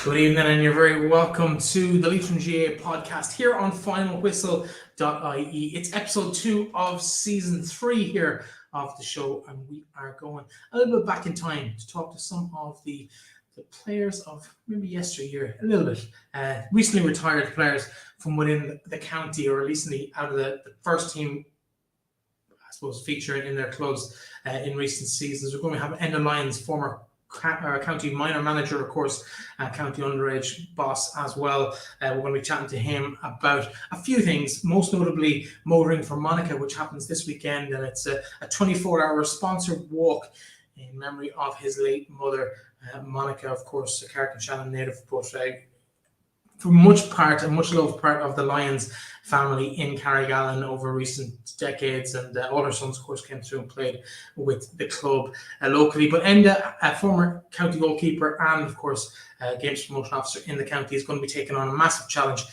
Good evening, and you're very welcome to the Leitrim GAA podcast here on finalwhistle.ie. It's episode 2 of season 3 here of the show, and we are going a little bit back in time to talk to some of the players of maybe yesteryear, a little bit, recently retired players from within the county, or recently out of the first team, I suppose, featuring in their clubs in recent seasons. We're going to have Enda Lyons, former county minor manager, of course, county underage boss as well. We're going to be chatting to him about a few things, most notably motoring for Monica, which happens this weekend, and it's a 24-hour sponsored walk in memory of his late mother, Monica, of course, a Pairc Sean native, but for much loved part of the Lyons family in Carrigallen over recent decades, and all her sons, of course, came through and played with the club locally. But Enda, a former county goalkeeper and, of course, games promotion officer in the county, is going to be taking on a massive challenge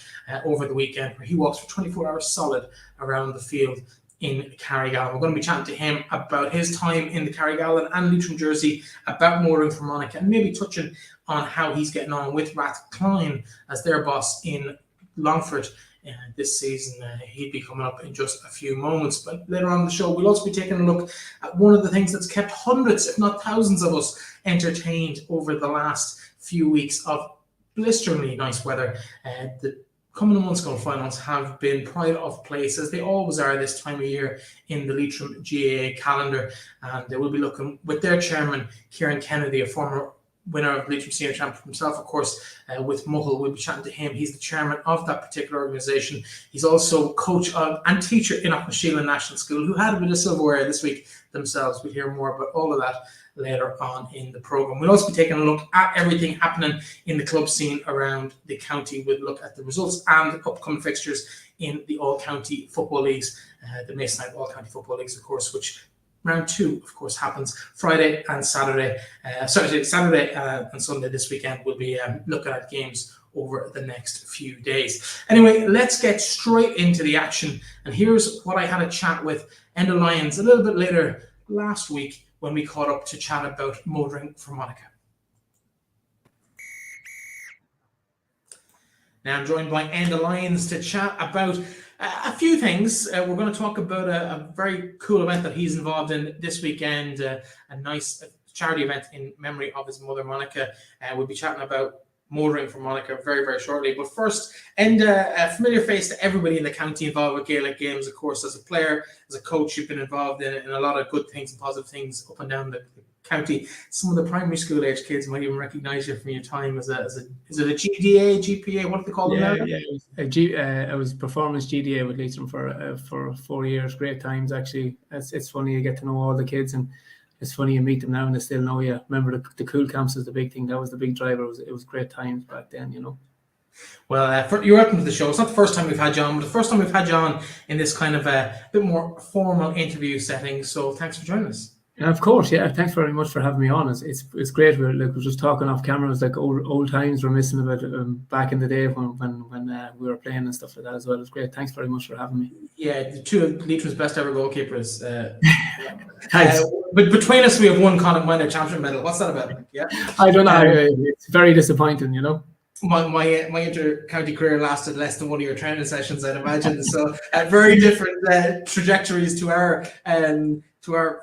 over the weekend, where he walks for 24 hours solid around the field in Carrigallen. We're going to be chatting to him about his time in the Carrigallen and Leitrim jersey, about motoring for Monica, and maybe touching on how he's getting on with Rathcline as their boss in Longford this season. He'll be coming up in just a few moments. But later on in the show, we'll also be taking a look at one of the things that's kept hundreds, if not thousands of us entertained over the last few weeks of blisteringly nice weather. The Cumann mBunscoil finals have been pride of place, as they always are this time of year in the Leitrim GAA calendar, and they will be looking with their chairman, Ciaran Kennedy, a former winner of Leitrim Senior Champion himself, of course, with Mohill. We'll be chatting to him. He's the chairman of that particular organisation. He's also coach of and teacher in Mohill National School, who had a bit of silverware this week themselves. We'll hear more about all of that later on in the programme. We'll also be taking a look at everything happening in the club scene around the county. We'll look at the results and the upcoming fixtures in the all-county football leagues, the Masonite all-county football leagues, of course, which round 2, of course, happens Friday and Saturday. Saturday and Sunday this weekend. We'll be looking at games over the next few days. Anyway, let's get straight into the action. And here's what I had a chat with Enda Lyons a little bit later last week when we caught up to chat about motoring for Monica. Now I'm joined by Enda Lyons to chat about a few things. We're going to talk about a very cool event that he's involved in this weekend, a nice charity event in memory of his mother, Monica. We'll be chatting about motoring for Monica very, very shortly. But first, Enda, a familiar face to everybody in the county involved with Gaelic games, of course. As a player, as a coach, you've been involved in a lot of good things and positive things up and down the county. Some of the primary school age kids might even recognise you from your time as is it a GDA, GPA? What do they call it now? Yeah, I was performance GDA with Leitrim for 4 years. Great times, actually. It's funny, you get to know all the kids, and it's funny you meet them now and they still know you. Remember, the cool camps is the big thing. That was the big driver. It was great times back then, you know. Well, you're welcome to the show. It's not the first time we've had you on, but the first time we've had you on in this kind of a bit more formal interview setting. So thanks for joining us. And of course, yeah. Thanks very much for having me on. It's great. We're just talking off camera. It's like old times. We're missing about back in the day when we were playing and stuff like that as well. It's great. Thanks very much for having me. Yeah, the two of Leitrim's best ever goalkeepers. But between us, we have one Connacht Minor Championship medal. What's that about? Yeah, I don't know. It's very disappointing, you know. My inter-county career lasted less than one of your training sessions, I'd imagine. So very different trajectories to our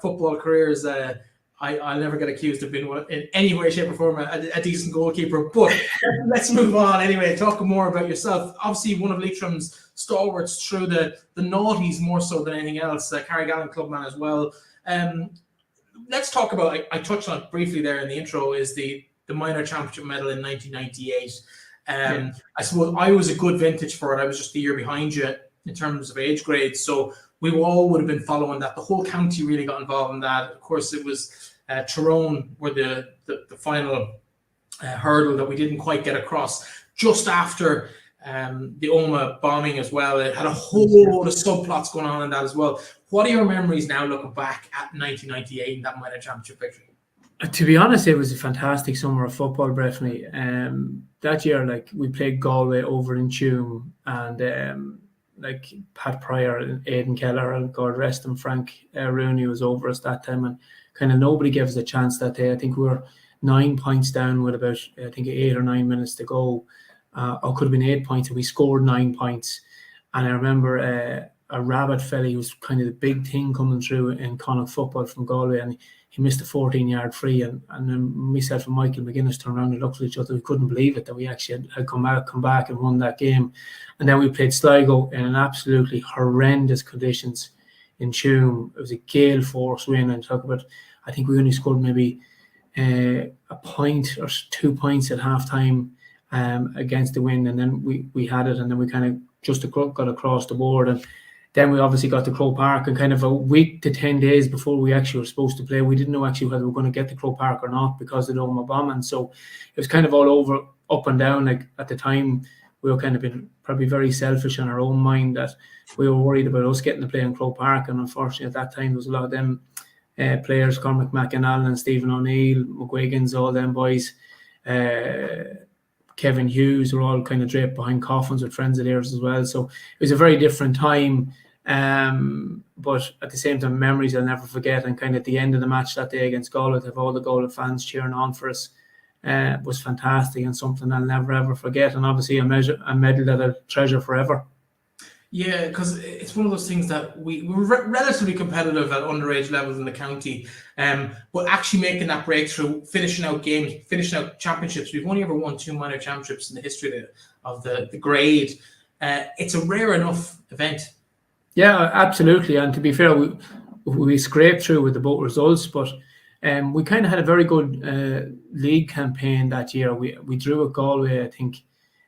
football careers. I'll never get accused of being in any way, shape, or form a decent goalkeeper. But let's move on anyway. Talk more about yourself. Obviously, one of Leitrim's stalwarts through the noughties more so than anything else. Carrigallen clubman as well. Let's talk about. I touched on it briefly there in the intro. Is the minor championship medal in 1998. I suppose I was a good vintage for it. I was just the year behind you in terms of age grades. So we all would have been following that. The whole county really got involved in that. Of course, it was Tyrone were the final hurdle that we didn't quite get across just after the Oma bombing as well. It had a whole load of subplots going on in that as well. What are your memories now looking back at 1998 and that minor championship victory? To be honest, it was a fantastic summer of football, Brittany. That year, like, we played Galway over in Tuam, and like Pat Pryor and Aidan Keller, and God rest him, Frank Rooney was over us that time, and kind of nobody gave us a chance that day. I think we were 9 points down with about, I think, 8 or 9 minutes to go. Or could have been 8 points, and we scored 9 points. And I remember a rabbit fella who was kind of the big thing coming through in Connacht football from Galway, and he missed a 14-yard free, and then myself and Michael McGuinness turned around and looked at each other. We couldn't believe it that we actually had come back and won that game. And then we played Sligo in an absolutely horrendous conditions in Tuam. It was a gale force win, and talk about, I think we only scored maybe a point or 2 points at half time against the wind, and then we had it, and then we kind of just got across the board. And then we obviously got to Croke Park, and kind of a week to 10 days before we actually were supposed to play, we didn't know actually whether we were going to get to Croke Park or not because of the Omagh bombing. So it was kind of all over, up and down. Like at the time, we were kind of been probably very selfish in our own mind that we were worried about us getting to play in Croke Park. And unfortunately, at that time, there was a lot of them players, Cormac McAnally and Stephen O'Neill, McGuigan's, all them boys, Kevin Hughes, were all kind of draped behind coffins with friends of theirs as well. So it was a very different time. But at the same time, memories I'll never forget. And kind of at the end of the match that day against Galway, to have all the Galway fans cheering on for us was fantastic, and something I'll never ever forget. And obviously a medal that I'll treasure forever. Yeah, because it's one of those things that we were relatively competitive at underage levels in the county, but actually making that breakthrough, finishing out games, finishing out championships. We've only ever won 2 minor championships in the history of the grade. It's a rare enough event. Yeah, absolutely. And to be fair, we scraped through with the both results, but we kind of had a very good league campaign that year. We drew at Galway, I think,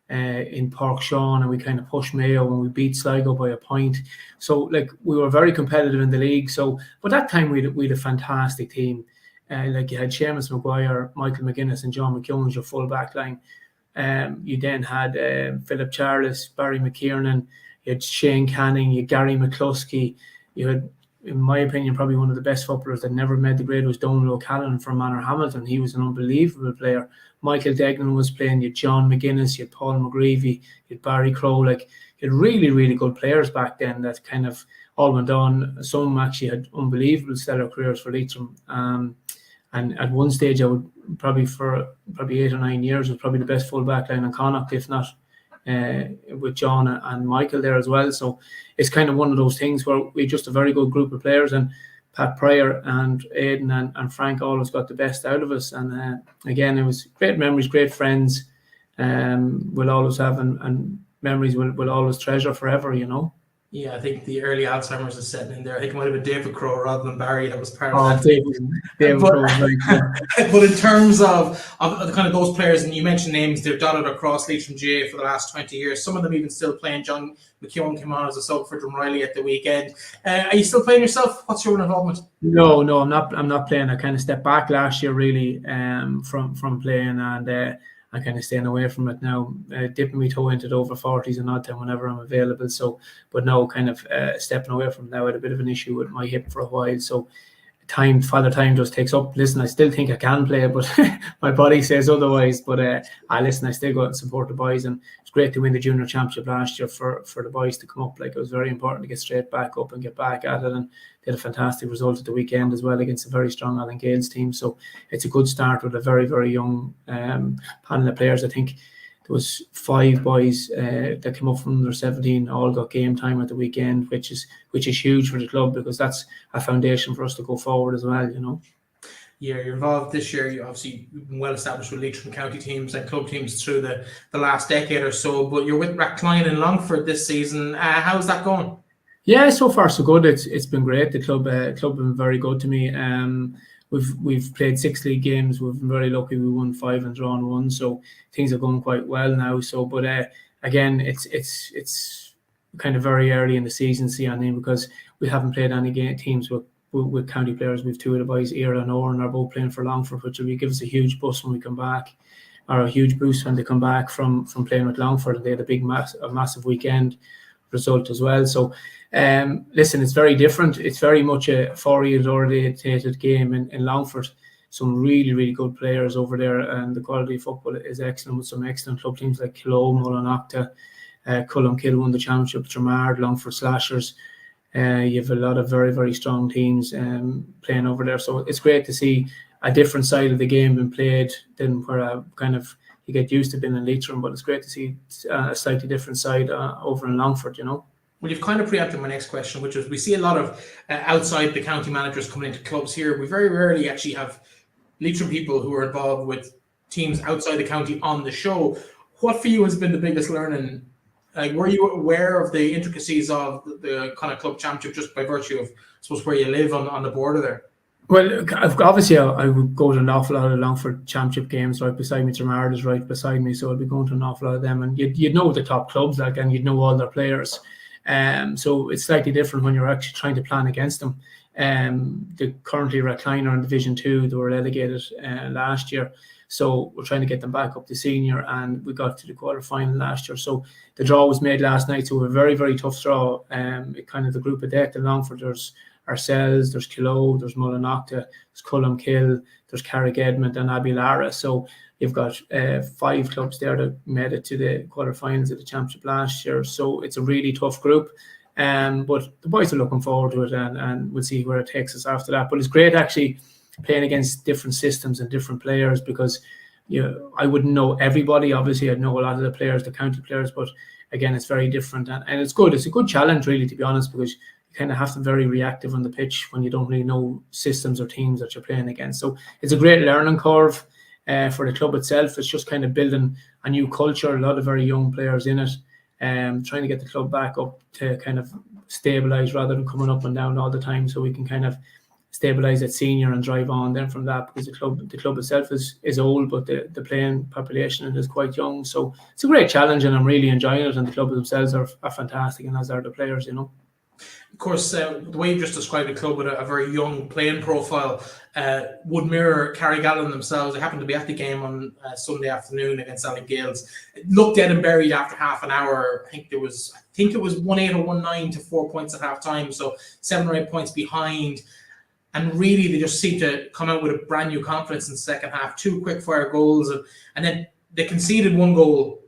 in Pairc Sean, and we kind of pushed Mayo, and we beat Sligo by a point. So like we were very competitive in the league. So, but that time we had a fantastic team. Like you had Seamus Maguire, Michael McGuinness, and John McKeown as your full back line. You then had Philip Charles, Barry McKiernan, you had Shane Canning, you had Gary McCluskey, you had, in my opinion, probably one of the best footballers that never made the grade was Donal O'Callaghan from Manor Hamilton. He was an unbelievable player. Michael Degnan was playing, you had John McGuinness, you had Paul McGreevy, you had Barry Crowe. Like, you had really, really good players back then that kind of all went on. Some actually had unbelievable stellar careers for Leitrim. And at one stage, I would probably 8 or 9 years was probably the best full back line in Connacht, if not with John and Michael there as well. So it's kind of one of those things where we just a very good group of players, and Pat Pryor and Aidan and Frank always got the best out of us. And again, it was great memories, great friends. We'll always have, and memories we'll always treasure forever, you know. Yeah, I think the early Alzheimer's is setting in there. I think it might have been David Crowe rather than Barry that was part of that. David Crowe, right. But in terms of the kind of those players, and you mentioned names, they're dotted across Leitrim GAA for the last 20 years. Some of them even still playing. John McKeown came on as a sub for Drumreilly at the weekend. Are you still playing yourself? What's your involvement? No, I'm not playing. I kind of stepped back last year really from playing, and I'm kind of staying away from it now, dipping my toe into the over 40s and odd time whenever I'm available. So, but no, kind of stepping away from it now. I had a bit of an issue with my hip for a while. So father time just takes up. Listen, I still think I can play, but my body says otherwise. But I still go out and support the boys. And it's great to win the junior championship last year for the boys to come up. Like, it was very important to get straight back up and get back at it. And they had a fantastic result at the weekend as well against a very strong Alan Gales team. So it's a good start with a very, very young panel of players. I think there was 5 boys that came up from under 17, all got game time at the weekend, which is huge for the club, because that's a foundation for us to go forward as well, you know. Yeah, you're involved this year. You've been well established with Leitrim county teams and club teams through the last decade or so, but you're with Rathcline in Longford this season. How's that going? Yeah, so far so good. It's been great. The club have been very good to me. We've played 6 league games. We've been very lucky. We won 5 and drawn 1, so things are going quite well now. So, but again, it's kind of very early in the season, because we haven't played any teams with county players. We've 2 of the boys, Ira and Oran, are both playing for Longford, which will give us a huge boost when we come back, or a huge boost when they come back from playing with Longford. And they had a massive weekend result as well. So listen, it's very different. It's very much a 4-year orientated game in Longford. Some really, really good players over there, and the quality of football is excellent, with some excellent club teams like Kilo, Mullinochta, Culumkill won the championship, Tramard, Longford Slashers. You have a lot of very, very strong teams playing over there. So it's great to see a different side of the game being played than where kind of you get used to being in Leitrim. But it's great to see a slightly different side over in Longford, you know. Well, you've kind of preempted my next question, which is we see a lot of outside the county managers coming into clubs here. We very rarely actually have Leitrim people who are involved with teams outside the county on the show. What for you has been the biggest learning? Like, were you aware of the intricacies of the kind of club championship just by virtue of, I suppose, where you live on the border there? Well, obviously, I would go to an awful lot of Longford championship games right beside me. Chairperson is right beside me, so I'd be going to an awful lot of them. And you'd know the top clubs, like, and you'd know all their players. So it's slightly different when you're actually trying to plan against them. The currently Rathcline are in Division 2. They were relegated last year. So we're trying to get them back up to senior, and we got to the quarter-final last year. So the draw was made last night, so a very, very tough draw. Kind of the group of death in Longford, there's ourselves, there's Kilo, there's Mullinocta, there's Cullamkill, there's Carrick-Edmond and Abilara. So you've got 5 clubs there that made it to the quarterfinals of the championship last year. So it's a really tough group. But the boys are looking forward to it, and we'll see where it takes us after that. But it's great actually playing against different systems and different players, because I wouldn't know everybody. Obviously, I'd know a lot of the players, the county players, but again, it's very different. And it's good. It's a good challenge, really, to be honest, because you kind of have to be very reactive on the pitch when you don't really know systems or teams that you're playing against. So it's a great learning curve for the club itself. It's just kind of building a new culture, a lot of very young players in it, trying to get the club back up to kind of stabilise rather than coming up and down all the time, so we can kind of stabilise at senior and drive on then from that, because the club itself is old, but the playing population is quite young. So it's a great challenge, and I'm really enjoying it, and the club themselves are fantastic, and as are the players, you know. Of course, the way you just described a club with a very young playing profile would mirror Carrigallen themselves. I happened to be at the game on Sunday afternoon against Allen Gales. It looked dead and buried after half an hour. I think it was 1-8 or 1-9 to 4 points at half time, so 7 or 8 points behind. And really, they just seemed to come out with a brand new confidence in the second half. 2 quick fire goals, and then they conceded 1 goal.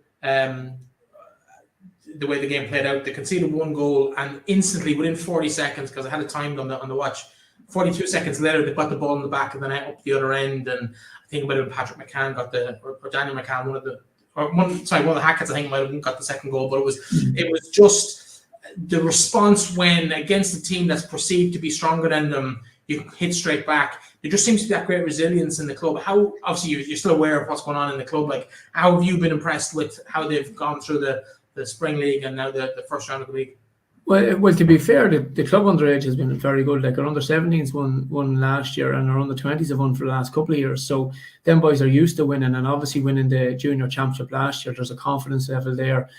The way the game played out, they conceded 1 goal, and instantly within 40 seconds, because I had it timed on the watch, 42 seconds later they got the ball in the back of the net up the other end, and I think it might have been Patrick McCann got or Daniel McCann, one of the Hacketts, I think might have got the second goal. But it was just the response when against a team that's perceived to be stronger than them, you hit straight back. There just seems to be that great resilience in the club. How, obviously, you're still aware of what's going on in the club. Like, how have you been impressed with how they've gone through the Spring League and now the first round of the league? Well, to be fair, the club underage has been very good. Like, our under-17s won last year, and our under-20s have won for the last couple of years. So them boys are used to winning, and obviously winning the junior championship last year, there's a confidence level there.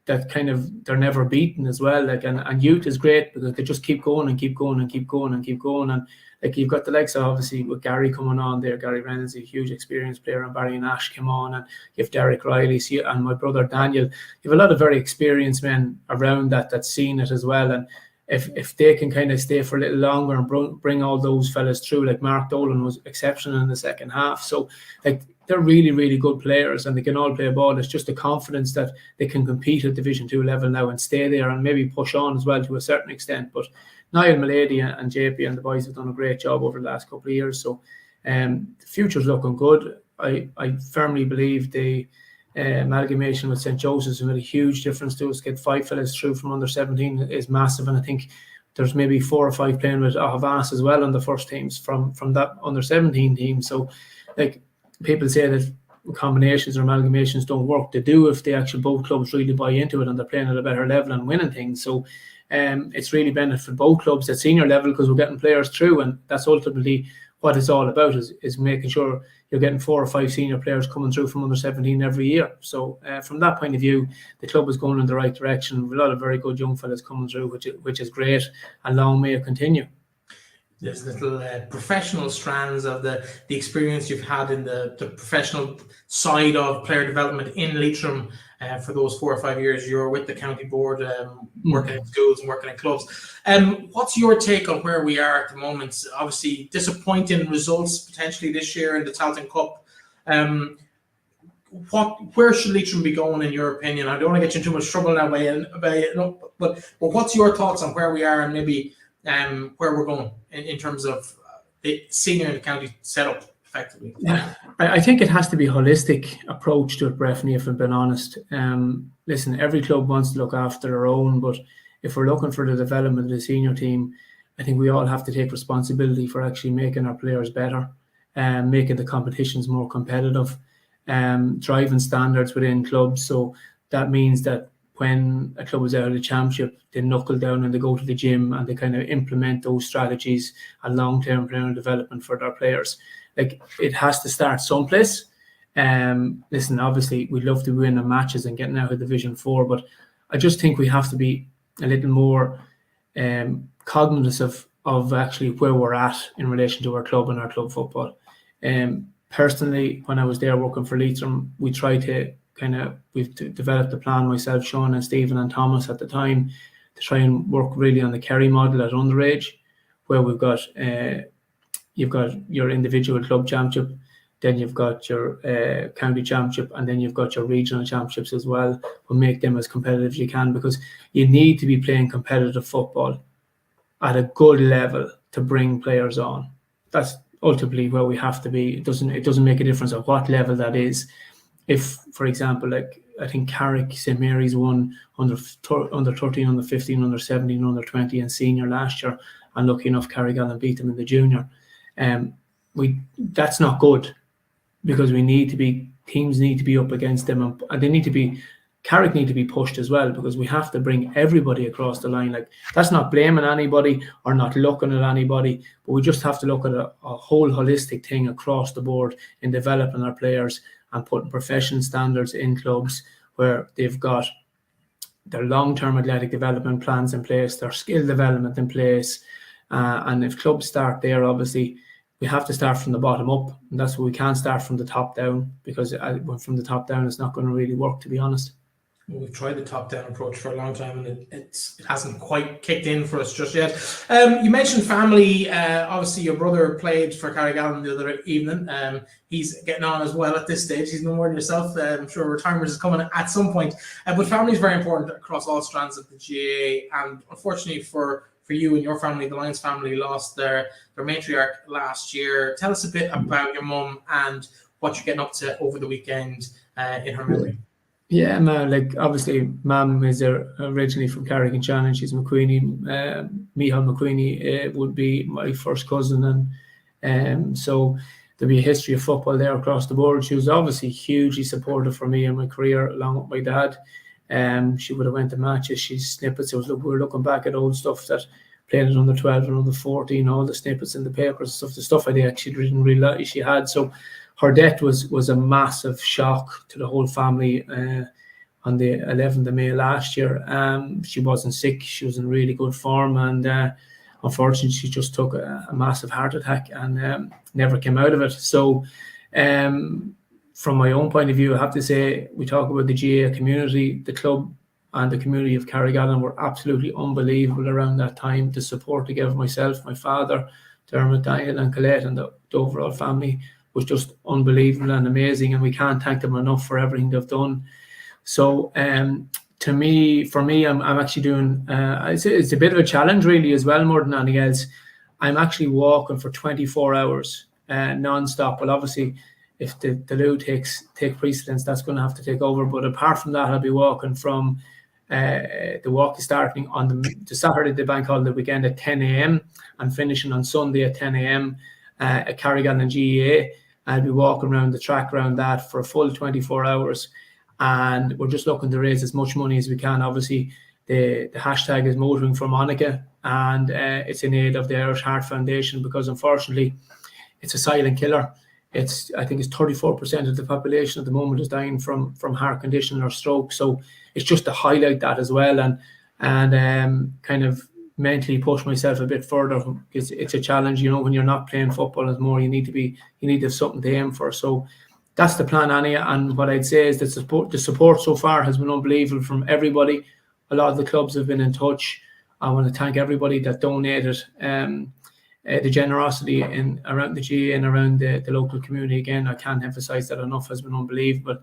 That kind of, they're never beaten as well. Like, and youth is great because they just keep going and keep going and keep going and keep going. And like, you've got the likes of, obviously, with Gary coming on there. Gary Reynolds, a huge experienced player, and Barry Nash came on, and you have Derek Riley, and my brother Daniel. You have a lot of very experienced men around that's seen it as well. And if they can kind of stay for a little longer and bring all those fellas through, like Mark Dolan was exceptional in the second half. So like, they're really, really good players, and they can all play a ball. It's just the confidence that they can compete at Division 2 level now and stay there and maybe push on as well to a certain extent. But Niall Malady and JP and the boys have done a great job over the last couple of years. So the future's looking good. I firmly believe the amalgamation with St. Joseph's made a huge difference to us. Get 5 fellas through from under 17 is massive, and I think there's maybe 4 or 5 playing with Havas as well on the first teams from that under 17 team. So like, people say that combinations or amalgamations don't work. They do if they actually both clubs really buy into it and they're playing at a better level and winning things. So it's really benefited both clubs at senior level, because we're getting players through, and that's ultimately what it's all about, is making sure you're getting 4 or 5 senior players coming through from under 17 every year. So from that point of view, the club is going in the right direction. A lot of very good young fellas coming through, which is great, and long may it continue. There's little professional strands of the experience you've had in the professional side of player development in Leitrim for those 4 or 5 years you were with the county board, working in schools and working in clubs. What's your take on where we are at the moment? Obviously, disappointing results potentially this year in the Tailteann Cup. Where should Leitrim be going, in your opinion? I don't want to get you in too much trouble now, but what's your thoughts on where we are and maybe where we're going in terms of the senior and the county setup effectively? Yeah, I think it has to be a holistic approach to it, Breffney, if I'm being honest. Listen, every club wants to look after their own, but if we're looking for the development of the senior team, I think we all have to take responsibility for actually making our players better, making the competitions more competitive, driving standards within clubs. So that means that when a club is out of the championship, they knuckle down and they go to the gym and they kind of implement those strategies and long-term player development for their players. Like, it has to start someplace. Listen, obviously we'd love to win the matches and getting out of Division 4, but I just think we have to be a little more cognizant of actually where we're at in relation to our club and our club football. Personally, when I was there working for Leitrim, we tried to we've developed a plan, myself, Sean and Stephen and Thomas at the time, to try and work really on the Kerry model at underage, where we've got you've got your individual club championship, then you've got your county championship, and then you've got your regional championships as well. We'll make them as competitive as you can, because you need to be playing competitive football at a good level to bring players on. That's ultimately where we have to be. It doesn't make a difference at what level that is. If, for example, like I think Carrick, St Mary's won under 13, under 15, under 17, under 20 and senior last year, and lucky enough Carrigallen beat them in the junior. That's not good, because teams need to be up against them, and Carrick need to be pushed as well, because we have to bring everybody across the line. Like, that's not blaming anybody or not looking at anybody, but we just have to look at a whole holistic thing across the board in developing our players and putting professional standards in clubs where they've got their long-term athletic development plans in place, their skill development in place. And if clubs start there, obviously, we have to start from the bottom up. And that's why we can't start from the top down, because from the top down, it's not going to really work, to be honest. Well, we've tried the top-down approach for a long time, and it hasn't quite kicked in for us just yet. You mentioned family. Obviously, your brother played for Carrigallen the other evening. He's getting on as well at this stage. He's no more than yourself. I'm sure retirement is coming at some point. But family is very important across all strands of the GAA. And unfortunately for you and your family, the Lyons family lost their matriarch last year. Tell us a bit about your mum and what you're getting up to over the weekend in her memory. Yeah, like obviously, Mum is originally from Carrick and Shannon. She's McQueenie. Mohill McQueenie would be my first cousin, and so there'll be a history of football there across the board. She was obviously hugely supportive for me and my career, along with my dad. She would have went to matches. She's snippets. We're looking back at old stuff that played at under 12 and under 14, all the snippets in the papers, the stuff I actually didn't realise she had. So her death was a massive shock to the whole family on the 11th of May last year. She wasn't sick. She was in really good form, and unfortunately she just took a massive heart attack and never came out of it. So from my own point of view, I have to say, we talk about the GAA community, the club and the community of Carrigallen were absolutely unbelievable around that time. The support they gave myself, my father, Dermot, Daniel and Colette, and the overall family was just unbelievable and amazing, and we can't thank them enough for everything they've done. So for me, I'm actually doing it's a bit of a challenge really as well, more than anything else. I'm actually walking for 24 hours non-stop. Well, obviously if the loo take precedence, that's going to have to take over, but apart from that, I'll be walking from the walk is starting on the Saturday, the bank holiday weekend at 10 a.m. and finishing on Sunday at 10 a.m. At Carrigallen GAA. I'll be walking around the track around that for a full 24 hours, and we're just looking to raise as much money as we can. Obviously, the hashtag is Motoring for Monica, and it's in aid of the Irish Heart Foundation, because unfortunately it's a silent killer. I think it's 34% of the population at the moment is dying from heart condition or stroke. So it's just to highlight that as well, and kind of mentally push myself a bit further. It's a challenge, when you're not playing football as more, you need to have something to aim for. So that's the plan, Anya. And what I'd say is that the support so far has been unbelievable from everybody. A lot of the clubs have been in touch. I want to thank everybody that donated. The generosity around the GAA and around the local community, again, I can't emphasize that enough, has been unbelievable.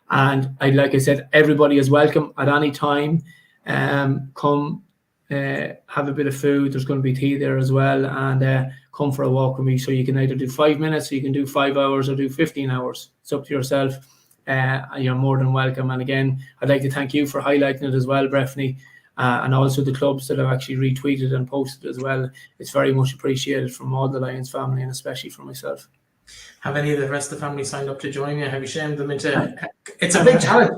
And like I said, everybody is welcome at any time. Come have a bit of food. There's going to be tea there as well, and come for a walk with me. So you can either do 5 minutes, or you can do 5 hours, or do 15 hours. It's up to yourself. You're more than welcome. And again, I'd like to thank you for highlighting it as well, Breffney, and also the clubs that have actually retweeted and posted as well. It's very much appreciated from all the Lions family, and especially from myself. Have any of the rest of the family signed up to join you? Have you shamed them into? It's a big challenge.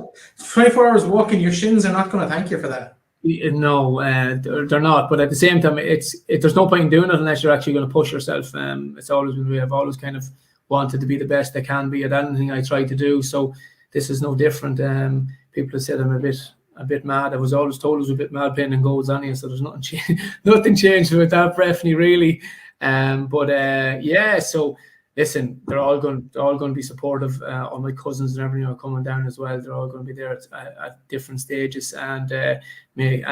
24 hours walking, your shins are not going to thank you for that. No, they're not. But at the same time, there's no point in doing it unless you're actually going to push yourself. It's always been, we have always kind of wanted to be the best I can be at anything I try to do. So this is no different. People have said I'm a bit mad. I was always told I was a bit mad playing in goals anyway, so there's nothing changed with that, Breffney, really. So listen, they're all going to be supportive. All my cousins and everything are coming down as well. They're all going to be there at different stages and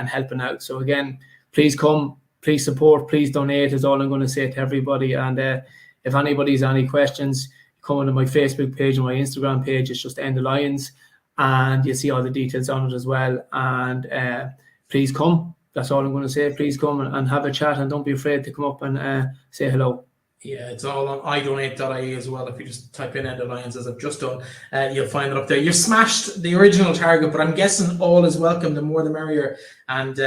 helping out. So again, please come, please support, please donate is all I'm going to say to everybody. And if anybody's any questions, come onto my Facebook page and my Instagram page. It's just Enda Lyons, and you see all the details on it as well. And please come. That's all I'm going to say. Please come and have a chat, and don't be afraid to come up and say hello. Yeah, it's all on idonate.ie as well. If you just type in Enda Lyons, as I've just done, you'll find it up there. You've smashed the original target, but I'm guessing all is welcome. The more the merrier. And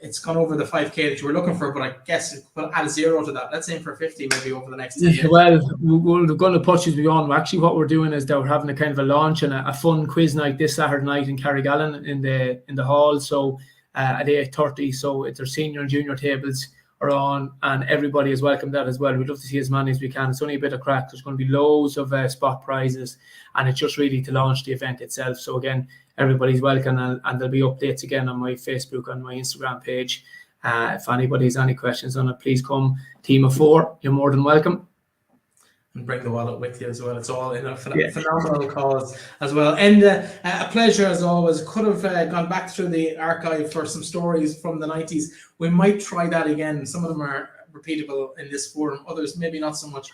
it's gone over the 5K that you were looking for, but I guess we'll add a 0 to that. Let's aim for 50 maybe over the next 10 years. Well, we're going to push it beyond. Actually, what we're doing is that we're having a kind of a launch and a fun quiz night this Saturday night in Carrigallen in the hall. So at 8:30. So it's our senior and junior tables are on, and everybody is welcome that as well. We'd love to see as many as we can. It's only a bit of crack. There's going to be loads of spot prizes, and it's just really to launch the event itself. So again, everybody's welcome, and there'll be updates again on my Facebook and my Instagram page. If anybody has any questions on it, please come. Team of 4, you're more than welcome. And bring the wallet with you as well. It's all in a phenomenal cause as well. And a pleasure as always. Could have gone back through the archive for some stories from the 90s. We might try that again. Some of them are repeatable in this forum, others maybe not so much.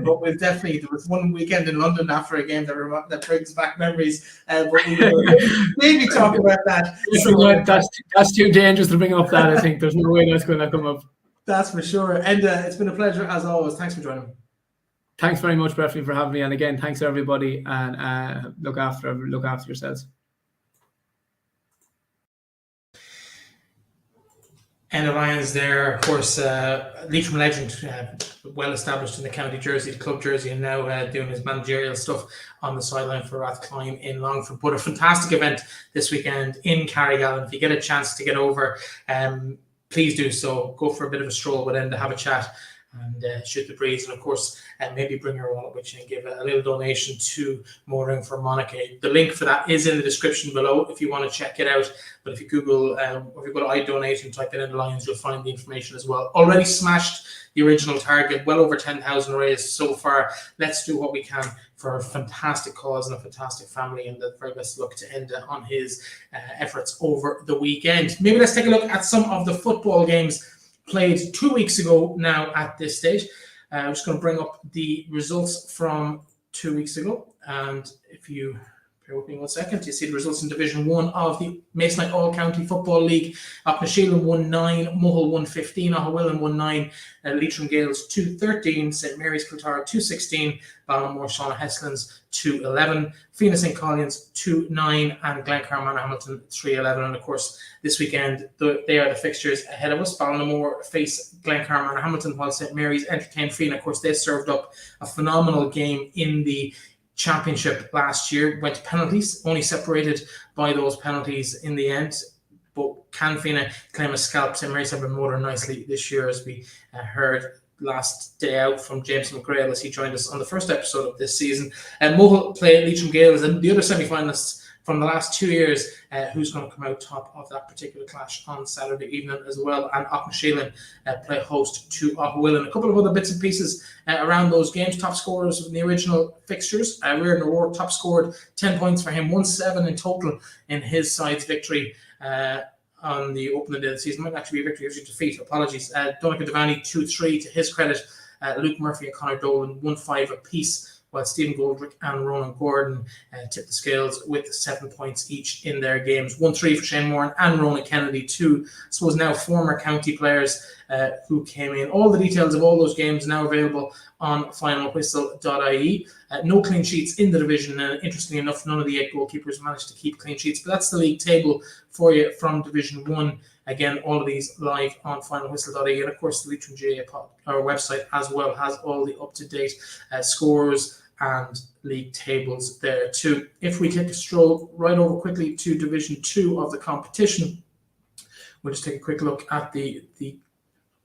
But we've definitely, there was one weekend in London after a game that brings back memories. But we will maybe talk about that. So, that's too dangerous to bring up that, I think. There's no way that's going to come up. That's for sure. And it's been a pleasure as always. Thanks for joining me. Thanks very much, Breffney, for having me. And again, thanks everybody, and look after yourselves. Enda Lyons there, of course, Leitrim legend, well established in the county jersey, the club jersey, and now doing his managerial stuff on the sideline for Rathcline in Longford. But a fantastic event this weekend in Carrigallen. If you get a chance to get over, please do so. Go for a bit of a stroll with Enda, have a chat, and shoot the breeze, and of course maybe bring your wallet with you and give a little donation to Motoring for Monica. The link for that is in the description below if you want to check it out. But if you Google or if you go to iDonate and type in Enda Lyons, you'll find the information as well. Already smashed the original target, well over 10,000 raised so far. Let's do what we can for a fantastic cause and a fantastic family, and the very best luck to Enda on his efforts over the weekend. Maybe let's take a look at some of the football games played 2 weeks ago now at this stage. I'm just going to bring up the results from 2 weeks ago. And if you bear with me 1 second, you see the results in Division 1 of the Masonite All-County Football League. Knocknaheal won 9, Mohill won 15, Mohill won 9, Leitrim GAA's 2-13, St Mary's Kiltara 2-16, Ballinamore Shauna Heslins 2-11, Fina St Collins 2-9, and Glencarmana Hamilton 3-11. And of course, this weekend they are the fixtures ahead of us. Ballinamore face Glencarmana Hamilton, while St Mary's entertain Fina. Of course, they served up a phenomenal game in the championship last year. Went to penalties, only separated by those penalties in the end. But can Fina claim a scalp? St Mary's have been motoring nicely this year, as we heard last day out from James McGrail as he joined us on the first episode of this season. Mohill play Leitrim GAA and the other semi-finalists from the last 2 years, who's going to come out top of that particular clash on Saturday evening as well. And Knocknaheal play host to Mohill. And a couple of other bits and pieces around those games. Top scorers in the original fixtures. Reardon O'Rourke top scored 10 points for him, 1-7 in total in his side's victory on the opening day of the season. Might actually be a victory, usually defeat. Apologies. Donnacha Devaney 2-3 to his credit. Luke Murphy and Conor Dolan 1-5 apiece while Stephen Goldrick and Ronan Gordon tipped the scales with 7 points each in their games. 1-3 for Shane Moran and Ronan Kennedy, two, I suppose, now former county players who came in. All the details of all those games now available on finalwhistle.ie. No clean sheets in the division. Interestingly enough, none of the 8 goalkeepers managed to keep clean sheets, but that's the league table for you from Division 1. Again, all of these live on finalwhistle.ie, and of course the Leitrim GAA our website as well has all the up-to-date scores and league tables there too. If we take a stroll right over quickly to Division 2 of the competition, we'll just take a quick look at the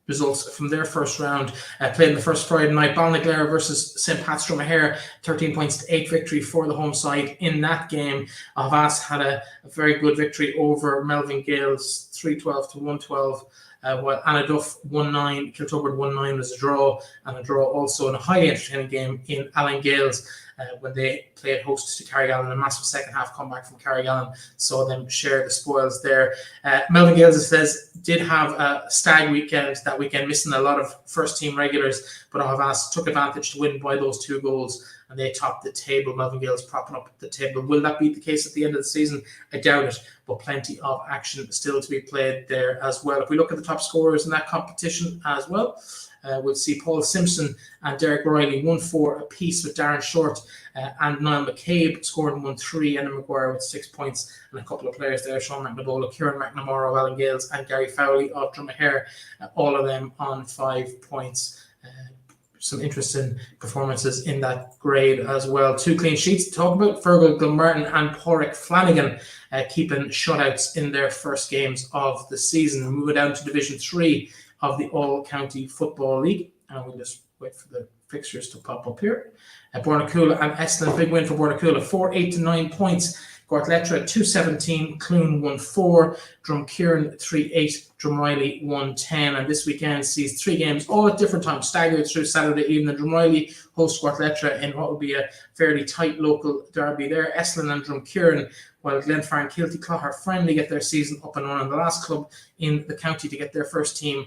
results from their first round. Played in the first Friday night, Ballinaglara versus St. Pat's Dromahair, 13 points to 8 victory for the home side. In that game, Havas had a very good victory over Melvin Gales, 3-12 to 112. While Anaduff 1-9, Kiltubert 1-9 was a draw, and a draw also in a highly entertaining game in Allen Gales when they played host to Carrigallen. A massive second half comeback from Carrigallen saw them share the spoils there. Melvin Gales, it says, did have a stag weekend that weekend, missing a lot of first team regulars, but Havas took advantage to win by those 2 goals, and they topped the table. Melvin Gales propping up the table. Will that be the case at the end of the season? I doubt it, but plenty of action still to be played there as well. If we look at the top scorers in that competition as well, we'll see Paul Simpson and Derek Riley 1-4 apiece, with Darren Short and Niall McCabe scoring 1-3, Enda McGuire with 6 points, and a couple of players there, Sean McNabola, Ciaran McNamara of Allen Gales, and Gary Fowley of Dromahair, all of them on 5 points. Some interesting performances in that grade as well. 2 clean sheets to talk about. Fergal Gilmartin and Pairc Flanagan keeping shutouts in their first games of the season. We'll move it down to Division 3 of the All-County Football League. And we'll just wait for the fixtures to pop up here. Bornacoola and Estlin, big win for Bornacoola, 4-8 to 9 points. Gortletra 2-17, Clune 1-4, Drumkieran 3-8, Drumreilly 1-10. And this weekend sees 3 games, all at different times, staggered through Saturday evening. Drumreilly host Gortletra in what will be a fairly tight local derby there. Estlin and Drumkieran, while Glenfarne and Kilty Clogher finally get their season up and running. The last club in the county to get their first team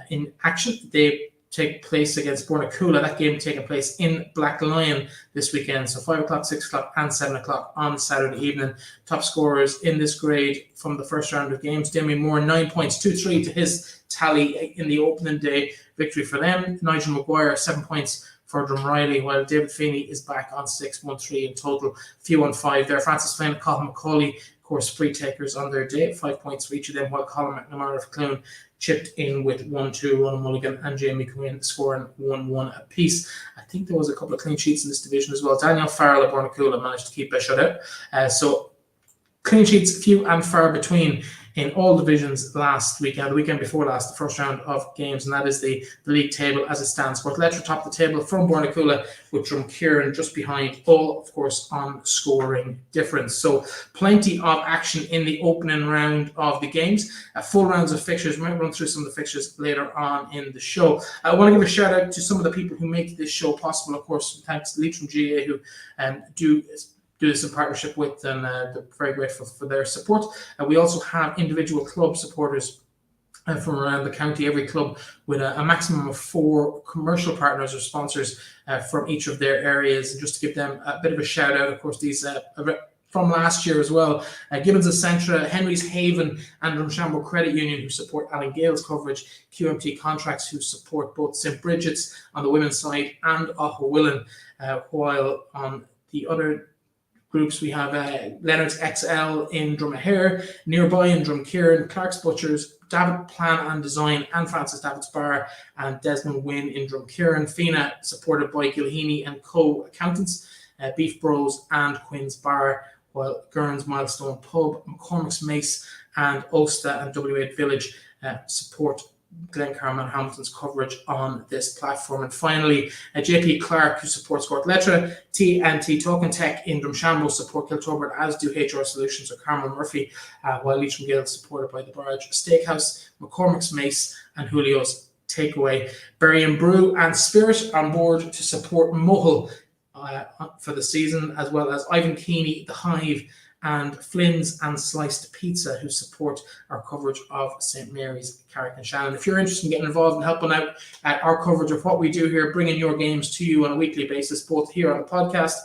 in action. They take place against Bornacoola. That game taking place in Black Lion this weekend. So 5 o'clock, 6 o'clock and 7 o'clock on Saturday evening. Top scorers in this grade from the first round of games. Damien Moore, 9 points, 2-3 to his tally in the opening day victory for them. Nigel Maguire, 7 points for Drumreilly, while David Feeney is back on 6, 1-3 in total. Few on 5 there. Francis Flynn, Colin McCauley, of course, free takers on their day, 5 points for each of them, while Colin McNamara of Clune chipped in with 1-2, Ronan Mulligan and Jamie Quinn scoring 1-1 apiece. I think there was a couple of clean sheets in this division as well. Daniel Farrell of Bornacoola managed to keep a shutout. So clean sheets few and far between in all divisions last weekend, the weekend before last, the first round of games, and that is the league table as it stands. Gortletra top the table from Bornacoola, with Drumkieran just behind, all of course on scoring difference. So plenty of action in the opening round of the games. Full rounds of fixtures. We might run through some of the fixtures later on in the show. I want to give a shout out to some of the people who make this show possible. Of course, thanks to Leitrim GAA, who do this in partnership with, and they're very grateful for their support. We also have individual club supporters from around the county, every club with a maximum of 4 commercial partners or sponsors from each of their areas. And just to give them a bit of a shout out, of course, these from last year as well. Gibbons Essentra, Henry's Haven and Drumshanbo Credit Union, who support Allen Gales coverage, QMT Contracts, who support both St. Bridget's on the women's side and Ohowillan, while on the other groups we have Leonard's XL in Dromahair, Nearby in Drumkieran, Clark's Butchers, David Plan and Design and Francis David's Bar, and Desmond Wynn in Drumkieran. FINA supported by Gilheany and Co. Accountants, Beef Bros and Quinn's Bar, while Gurns Milestone Pub, McCormick's Mace and Osta and W8 Village support Glencarm and Hamilton's coverage on this platform. And finally, JP Clark, who supports Gortletra, T&T Token Tech in Drumshanbo support Kiltubert, as do HR Solutions or Carmel Murphy, while Leitrim GAA supported by the Barrage Steakhouse, McCormick's Mace and Julio's Takeaway. Berry and Brew and Spirit on board to support Mohill for the season, as well as Ivan Keeney, The Hive and Flynn's and Sliced Pizza, who support our coverage of St. Mary's, Carrick and Shannon. If you're interested in getting involved and helping out at our coverage of what we do here, bringing your games to you on a weekly basis, both here on the podcast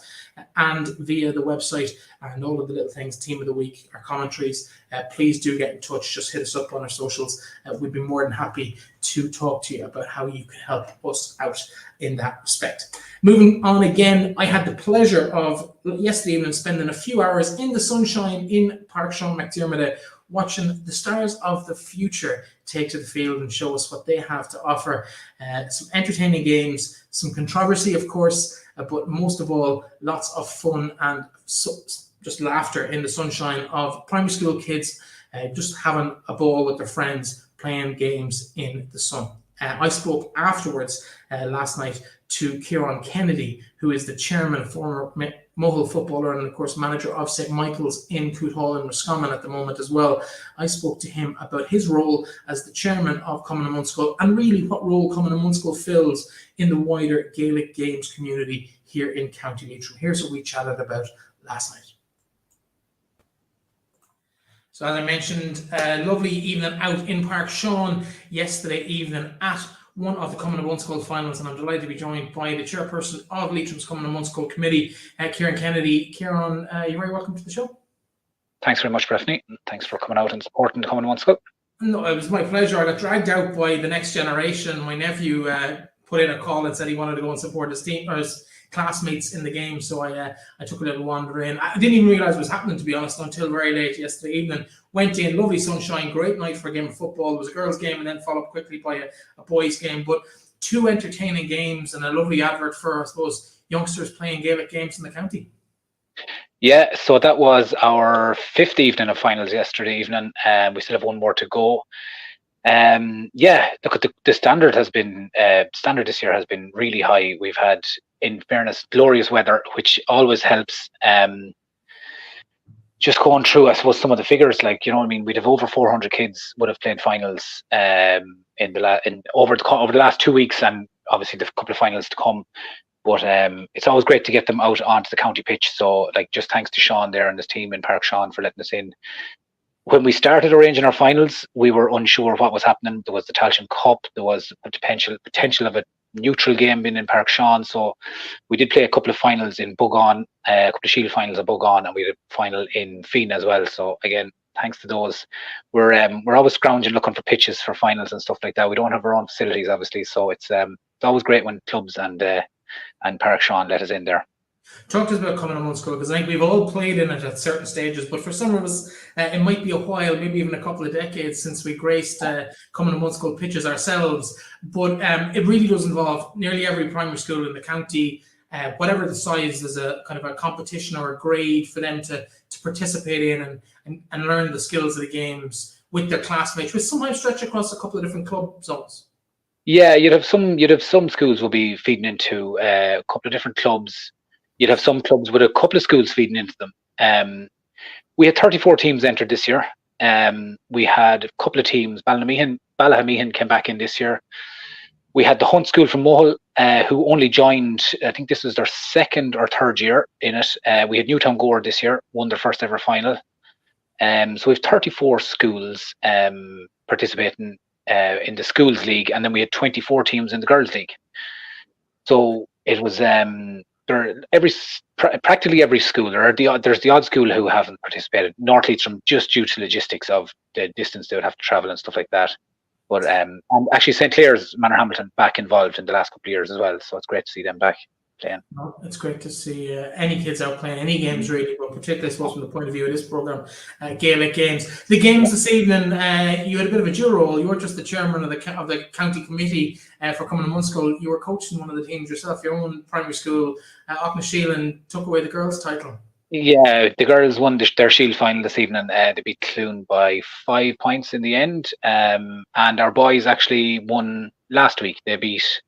and via the website and all of the little things, Team of the Week, our commentaries, please do get in touch. Just hit us up on our socials. We'd be more than happy to talk to you about how you can help us out in that respect. Moving on again, I had the pleasure of yesterday evening spending a few hours in the sunshine in Pairc Sean MacDiarmada, watching the stars of the future take to the field and show us what they have to offer. Some entertaining games, some controversy, of course, but most of all, lots of fun and just laughter in the sunshine of primary school kids just having a ball with their friends, playing games in the sun. I spoke afterwards last night to Ciaran Kennedy, who is the chairman, former Mohill footballer, and of course manager of St. Michael's in North Roscommon at the moment as well. I spoke to him about his role as the chairman of Cumann and mBunscoil, and really what role Cumann and mBunscoil fills in the wider Gaelic games community here in County Leitrim. Here's what we chatted about last night. So as I mentioned, lovely evening out in Pairc Sean yesterday evening at one of the Cumann and mBunscoil finals, and I'm delighted to be joined by the chairperson of Leitrim's Cumann and mBunscoil committee, Ciaran Kennedy. Ciaran, you're very welcome to the show. Thanks very much, Breffney. Thanks for coming out and supporting the Cumann and mBunscoil. No, it was my pleasure. I got dragged out by the next generation. My nephew put in a call and said he wanted to go and support his team or his classmates in the game, so I took a little wander in. I didn't even realise what was happening, to be honest, until very late yesterday evening. Went in, lovely sunshine, great night for a game of football. It was a girls' game and then followed quickly by a boys' game, but two entertaining games and a lovely advert for, I suppose, youngsters playing Gaelic games in the county. Yeah, so that was our fifth evening of finals yesterday evening, and we still have one more to go. Yeah, look at the standard has been standard this year has been really high. We've had, in fairness, glorious weather, which always helps. Just going through, I suppose, some of the figures, like, you know what I mean, we'd have over 400 kids would have played finals over the last 2 weeks, and obviously the couple of finals to come. But it's always great to get them out onto the county pitch. So, like, just thanks to Sean there and his team in Pairc Sean for letting us in. When we started arranging our finals, we were unsure what was happening. There was the Tailteann Cup. There was a potential of a neutral game being in Pairc Sean. So we did play a couple of finals in Bugan, a couple of Shield finals at Bugan, and we did a final in Feen as well. So again, thanks to those, we're always scrounging looking for pitches for finals and stuff like that. We don't have our own facilities, obviously, so it's always great when clubs and Pairc Sean let us in there. Talk to us about Cumann and mBunscoil, because I think we've all played in it at certain stages, but for some of us, it might be a while, maybe even a couple of decades since we graced Cumann and mBunscoil pitches ourselves. But it really does involve nearly every primary school in the county, whatever the size. There's a kind of a competition or a grade for them to participate in and learn the skills of the games with their classmates, which sometimes stretch across a couple of different club zones. Yeah, you'd have some schools will be feeding into a couple of different clubs. You'd have some clubs with a couple of schools feeding into them. We had 34 teams entered this year. We had a couple of teams. Ballaghameehan came back in this year. We had the Hunt School from Mohill, who only joined, I think this was their second or third year in it. We had Newtown Gore this year, won their first ever final. So we have 34 schools participating in the schools league, and then we had 24 teams in the girls league. So it was practically every school. There's the odd school who haven't participated. North Leitrim, just due to logistics of the distance they would have to travel and stuff like that. But and actually St. Clair's, Manor Hamilton, back involved in the last couple of years as well. So it's great to see them back playing. Well, it's great to see any kids out playing any games, really, but particularly, I suppose, from the point of view of this programme, Gaelic games. The games this evening, you had a bit of a dual role. You weren't just the chairman of the county committee for Cumann and mBunscoil. You were coaching one of the teams yourself. Your own primary school, Auckland, took away the girls' title. Yeah, the girls won their Shield final this evening. They beat Clune by 5 points in the end. And our boys actually won last week. They beat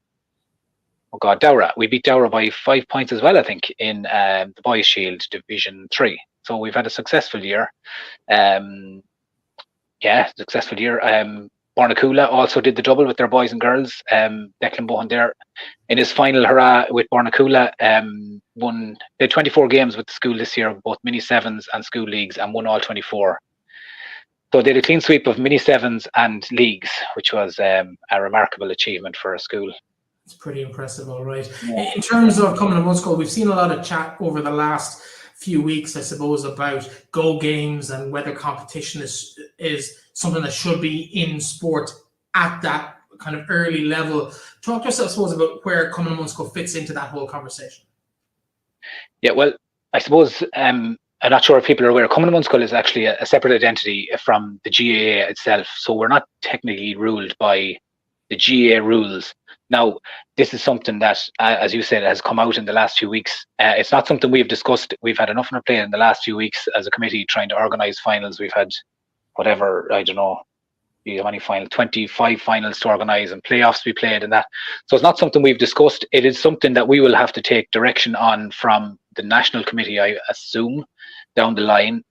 Dowra. We beat Dowra by 5 points as well, I think, in the Boys Shield Division 3. So we've had a successful year. Successful year. Bornacoola also did the double with their boys and girls. Declan Bohan there in his final hurrah with Bornacoola won the 24 games with the school this year, both mini sevens and school leagues, and won all 24. So they did a clean sweep of mini sevens and leagues, which was a remarkable achievement for a school. It's pretty impressive, all right. Yeah. In terms of Cumann and mBunscoil, we've seen a lot of chat over the last few weeks, I suppose, about go games and whether competition is something that should be in sport at that kind of early level. Talk to us, I suppose, about where Cumann and mBunscoil fits into that whole conversation. Yeah, well, I suppose I'm not sure if people are aware. Cumann and mBunscoil is actually a separate identity from the GAA itself, so we're not technically ruled by the GAA rules. Now, this is something that, as you said, has come out in the last few weeks. It's not something we've discussed. We've had enough on our plate in the last few weeks as a committee trying to organise finals. We've had whatever, I don't know, how many finals, 25 finals to organise and playoffs to be played and that. So it's not something we've discussed. It is something that we will have to take direction on from the national committee, I assume, down the line.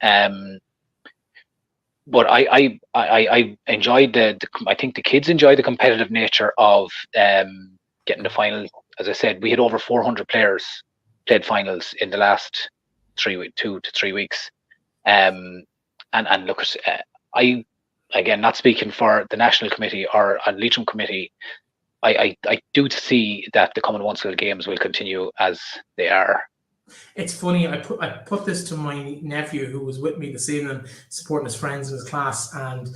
But I enjoyed I think the kids enjoy the competitive nature of getting the final. As I said, we had over 400 players played finals in the last 2 to 3 weeks. And look, I again, not speaking for the national committee or a Leitrim committee, I do see that the Cumann and mBunscoil games will continue as they are. It's funny, I put this to my nephew who was with me this evening, supporting his friends in his class, and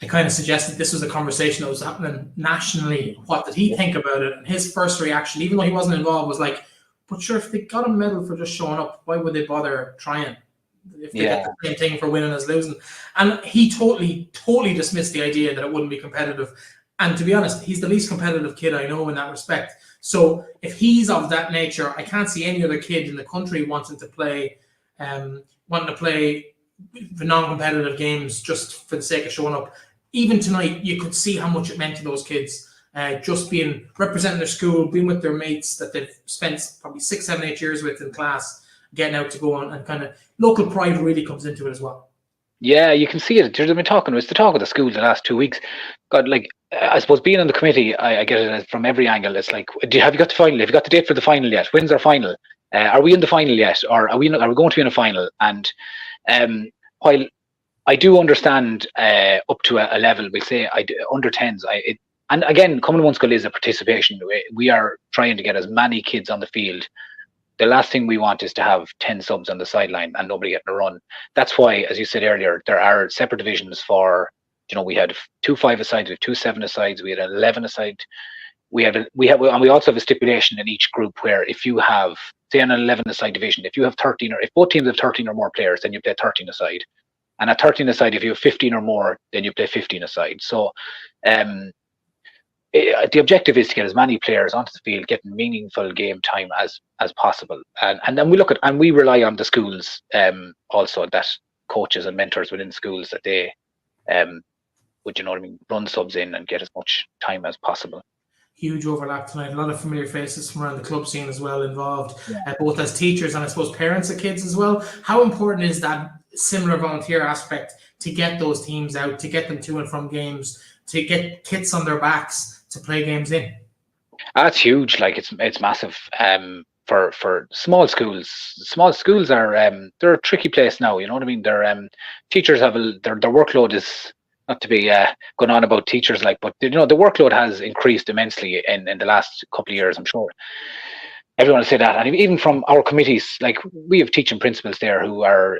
I kind of suggested this was a conversation that was happening nationally. What did he think about it? And his first reaction, even though he wasn't involved, was like, but sure, if they got a medal for just showing up, why would they bother trying? If they get the same thing for winning as losing. And he totally dismissed the idea that it wouldn't be competitive. And to be honest, he's the least competitive kid I know in that respect. So if he's of that nature, I can't see any other kid in the country wanting to play the non-competitive games just for the sake of showing up. Even tonight, you could see how much it meant to those kids. Just representing their school, being with their mates that they've spent probably 6, 7, 8 years with in class, getting out to go on, and kind of local pride really comes into it as well. Yeah, you can see it. There's been talking. It's the talk of the school the last 2 weeks. God, like, I suppose being on the committee, I get it from every angle. It's like, have you got the final? Have you got the date for the final yet? When's our final? Are we in the final yet? Or are we going to be in a final? And while I do understand up to a level, we'll say under 10s, and again, Cumann and mBunscoil is a participation. We are trying to get as many kids on the field. The last thing we want is to have 10 subs on the sideline and nobody getting a run. That's why, as you said earlier, there are separate divisions for, we had 2 5-a-sides, we have 2 7-a-sides, we had an 11-a-side. And we also have a stipulation in each group where if you have, say, an 11-a-side division, if you have 13, or if both teams have 13 or more players, then you play 13-a-side. And at 13-a-side, if you have 15 or more, then you play 15-a-side. So the objective is to get as many players onto the field, getting meaningful game time as possible, and then we rely on the schools also, that coaches and mentors within schools, that they would run subs in and get as much time as possible. Huge overlap tonight. A lot of familiar faces from around the club scene as well involved, both as teachers and I suppose parents of kids as well. How important is that similar volunteer aspect to get those teams out, to get them to and from games, to get kits on their backs to play games in? That's huge. Like, it's massive for small schools. Small schools are they're a tricky place now. You know what I mean? Their teachers have their workload is, not to be going on about teachers, but the workload has increased immensely in the last couple of years. I'm sure everyone will say that, and even from our committees, like, we have teaching principals there who are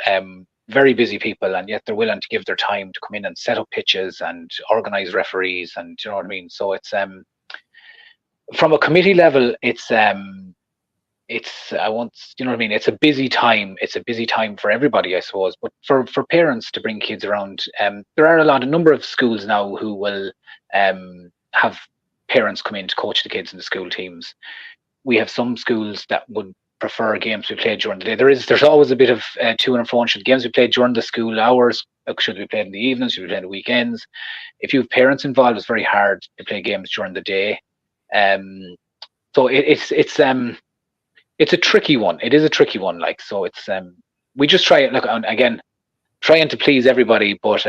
very busy people, and yet they're willing to give their time to come in and set up pitches and organize referees, and you know what I mean. So it's from a committee level, it's I want, you know what I mean, it's a busy time. It's a busy time for everybody, I suppose. But for parents to bring kids around, there are a number of schools now who will have parents come in to coach the kids in the school teams. We have some schools that would prefer games we played during the day. There's always a bit of to and fro. Should games we played during the school hours, should we play in the evenings, should we play in the weekends? If you have parents involved, it's very hard to play games during the day. So it's a tricky one. It is a tricky one. Like, so it's we just try it. Look, again, trying to please everybody, but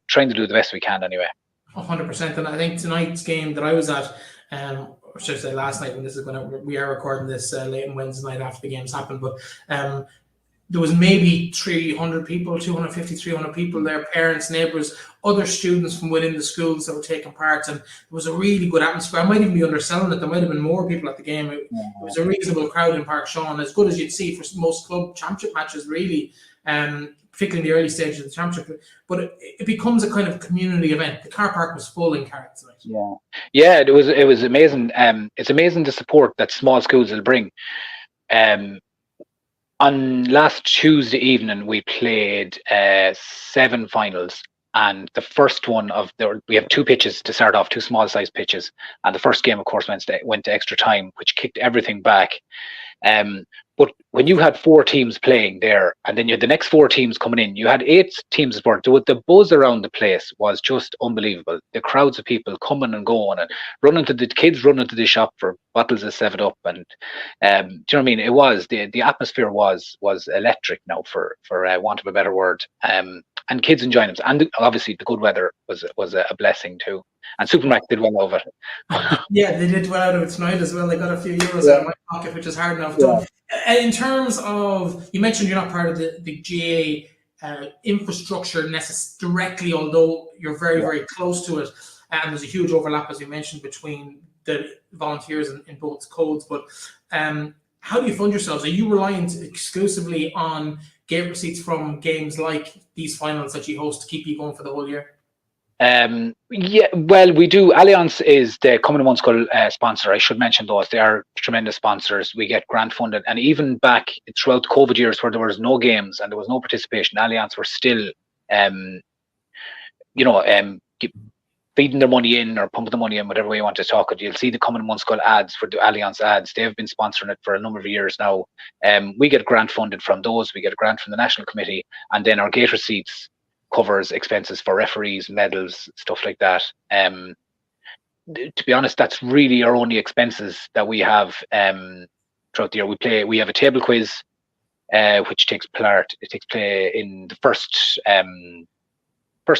trying to do the best we can anyway. 100%. And I think tonight's game that I was at, or should I say last night, when this is going out, we are recording this late on Wednesday night after the games happened, but there was maybe 300 people, 250, 300 people there, parents, neighbours, other students from within the schools that were taking part, and it was a really good atmosphere. I might even be underselling it. There might have been more people at the game. It was a reasonable crowd in Pairc Sean, as good as you'd see for most club championship matches, really, particularly in the early stages of the championship. But it becomes a kind of community event. The car park was full in Carrick tonight. Yeah, it was amazing. It's amazing the support that small schools will bring. On last Tuesday evening, we played 7 finals, and the first one we have 2 pitches to start off, 2 small-sized pitches, and the first game, of course, went to extra time, which kicked everything back. But when you had 4 teams playing there, and then you had the next 4 teams coming in, you had 8 teams of sport. The buzz around the place was just unbelievable. The crowds of people coming and going, and kids running to the shop for bottles of 7-Up, and do you know what I mean? It was the atmosphere was electric now, for want of a better word. And kids enjoying them, and obviously the good weather was a blessing too. And Supermac did well over it. Yeah, they did well out of it tonight as well. They got a few euros out of my pocket, which is hard enough done. In terms of, you mentioned you're not part of the GAA infrastructure directly, although you're very, very close to it. And there's a huge overlap, as you mentioned, between the volunteers in both codes. But how do you fund yourselves? Are you reliant exclusively on gate receipts from games like these finals that you host to keep you going for the whole year? Yeah, well, we do. Allianz is the Cumann and mBunscoil sponsor. I should mention those. They are tremendous sponsors. We get grant funded, and even back throughout the COVID years where there was no games and there was no participation, Allianz were still, feeding their money in or pumping the money in, whatever way you want to talk it. You'll see the Cumann and mBunscoil ads for the Allianz ads. They've been sponsoring it for a number of years now. We get grant funded from those. We get a grant from the National Committee, and then our gate receipts covers expenses for referees, medals, stuff like that. To be honest, that's really our only expenses that we have throughout the year. We have a table quiz, which takes place in the first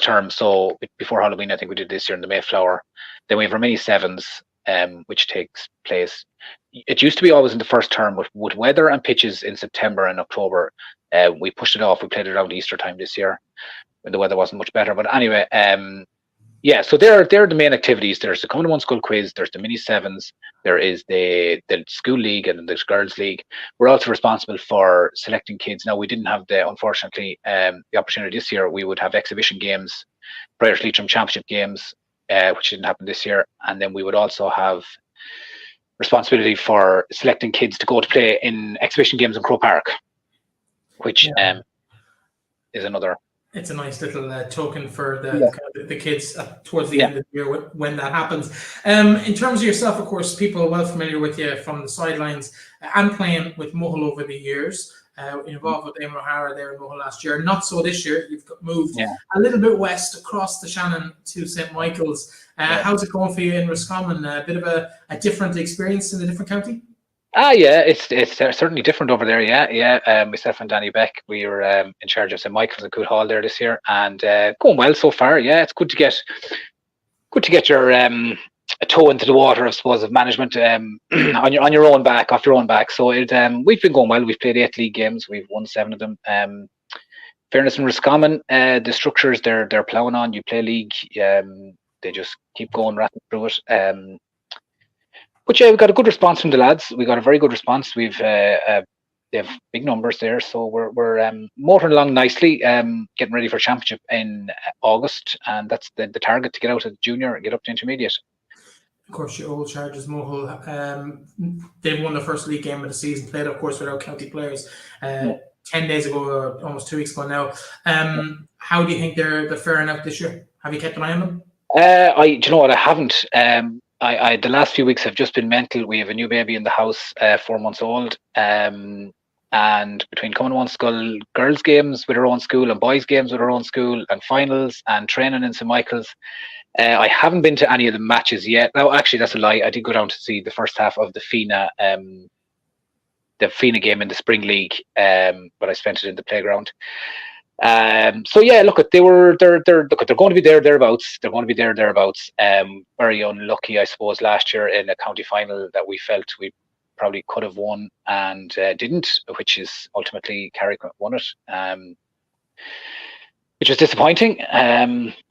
term. So before Halloween, I think we did this year in the Mayflower. Then we have our mini sevens, which takes place. It used to be always in the first term, but with weather and pitches in September and October, we pushed it off. We played it around Easter time this year, when the weather wasn't much better. But anyway, so they're the main activities. There's the Cumann and mBunscoil quiz, there's the mini sevens, there is the school league and the girls league. We're also responsible for selecting kids. Now, we didn't have unfortunately the opportunity this year. We would have exhibition games prior to Leitrim championship games, which didn't happen this year. And then we would also have responsibility for selecting kids to go to play in exhibition games in Croke Park, which is another. It's a nice little token for the kids towards the end of the year when that happens. In terms of yourself, of course, people are well familiar with you from the sidelines and playing with Mohill over the years. Involved with Eamon O'Hara there in Mohill last year. Not so this year. You've moved a little bit west across the Shannon to St. Michael's. How's it going for you in Roscommon? A bit of a different experience in a different county? It's certainly different over there. Myself and Danny Beck, we were in charge of St. Michael's and Cool Hall there this year, and going well so far. It's good to get your a toe into the water, I suppose, of management on your own back, off your own back. So we've been going well. We've played 8 league games. We've won 7 of them. Fairness in Roscommon, the structures they're ploughing on. You play league, they just keep going, rattling through it. But we got a good response from the lads. We got a very good response. They have big numbers there, so we're motoring along nicely. Getting ready for championship in August, and that's the target, to get out of junior and get up to intermediate. Of course, your old charges, Mohill. They won the first league game of the season. Played, of course, without county players. 10 days ago, or almost 2 weeks ago now. How do you think they're faring out this year? Have you kept an eye on them? Do you know what? I haven't. The last few weeks have just been mental. We have a new baby in the house, 4 months old, and between Cumann and mBunscoil girls games with our own school and boys games with our own school and finals and training in St. Michael's, I haven't been to any of the matches yet. Now, actually, that's a lie. I did go down to see the first half of the FINA game in the Spring League, but I spent it in the playground. So yeah, look, they're going to be thereabouts. They're going to be thereabouts. Very unlucky, I suppose, last year in a county final that we felt we probably could have won and didn't, which is ultimately Carrick won it. Which was disappointing.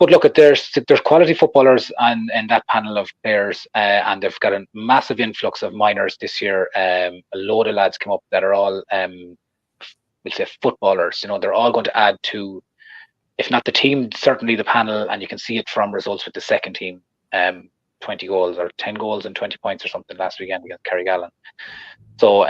But look, there's quality footballers in that panel of players, and they've got a massive influx of minors this year. A load of lads come up that are all, we'll say, footballers. You know, they're all going to add to, if not the team, certainly the panel, and you can see it from results with the second team. 20 goals or 10 goals and 20 points or something last weekend against Carrigallen. So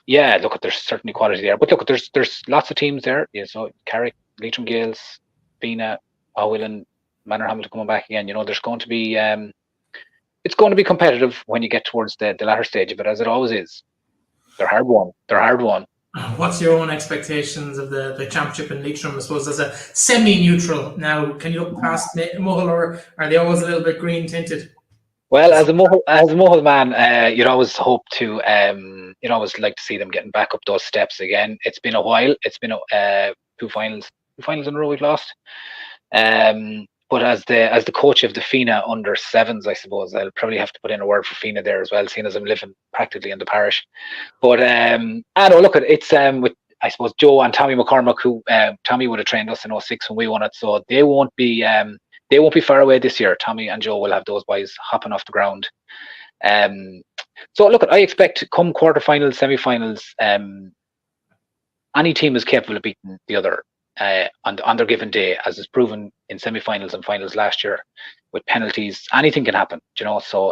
yeah, look, there's certainly quality there. But look, there's lots of teams there. Yeah, so Carrick, Leitrim Gales, Bina, Mohill and Manor Hamilton coming back again. You know, there's going to be it's going to be competitive when you get towards the latter stage of it, as it always is. They're hard won. What's your own expectations of the championship in Leitrim? I suppose as a semi-neutral. Now, can you look past Mohill, or are they always a little bit green tinted? Well, as a Mohill man, you'd always hope to, you'd always like to see them getting back up those steps again. It's been a while. It's been two finals in a row we've lost. But as the coach of the FINA under sevens, I suppose I'll probably have to put in a word for FINA there as well, seeing as I'm living practically in the parish. But I know, look, it's with, I suppose, Joe and Tommy McCormack, who Tommy would have trained us in 06 when we won it, so they won't be far away this year. Tommy and Joe will have those boys hopping off the ground. So look, I expect come quarterfinals, semi-finals, any team is capable of beating the other on their given day, as is proven in semi-finals and finals last year. With penalties, anything can happen, you know. So,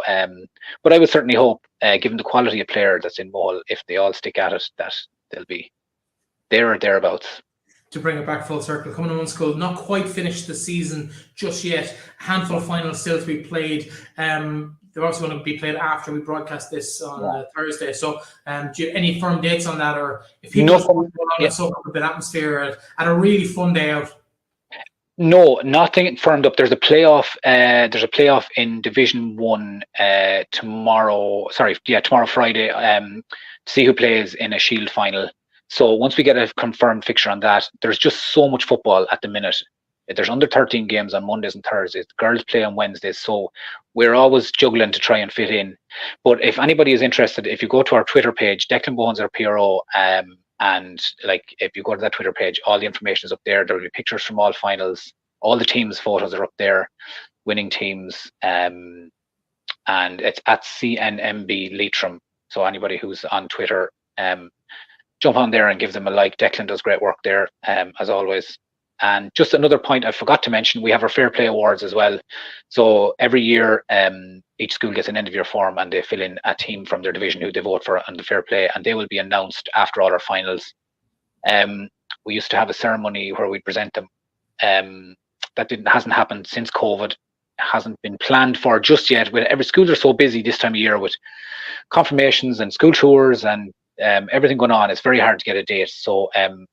but I would certainly hope, given the quality of player that's in Mohill, if they all stick at it, that they'll be there or thereabouts. To bring it back full circle, Cumann mBunscoil not quite finished the season just yet. A handful of finals still to be played. They're also going to be played after we broadcast this on Thursday. So, do you have any firm dates on that, or if people just want to go on and soak up a bit of atmosphere at a really fun day out? No, nothing firmed up. There's a playoff. There's a playoff in Division 1 tomorrow. Tomorrow Friday. To see who plays in a Shield final. So once we get a confirmed fixture on that, there's just so much football at the minute. There's under 13 games on Mondays and Thursdays. The girls play on Wednesdays, so we're always juggling to try and fit in. But if anybody is interested, if you go to our Twitter page, Declan Bones, our PRO, and like if you go to that Twitter page, all the information is up there. There will be pictures from all finals. All the teams' photos are up there, winning teams, and it's at CNMB Leitrim. So anybody who's on Twitter, jump on there and give them a like. Declan does great work there, as always. And just another point I forgot to mention, we have our Fair Play Awards as well. So every year, each school gets an end of year form and they fill in a team from their division who they vote for on the Fair Play, and they will be announced after all our finals. We used to have a ceremony where we present them. That hasn't happened since COVID. Hasn't been planned for just yet. Every schools are so busy this time of year with confirmations and school tours and everything going on. It's very hard to get a date. So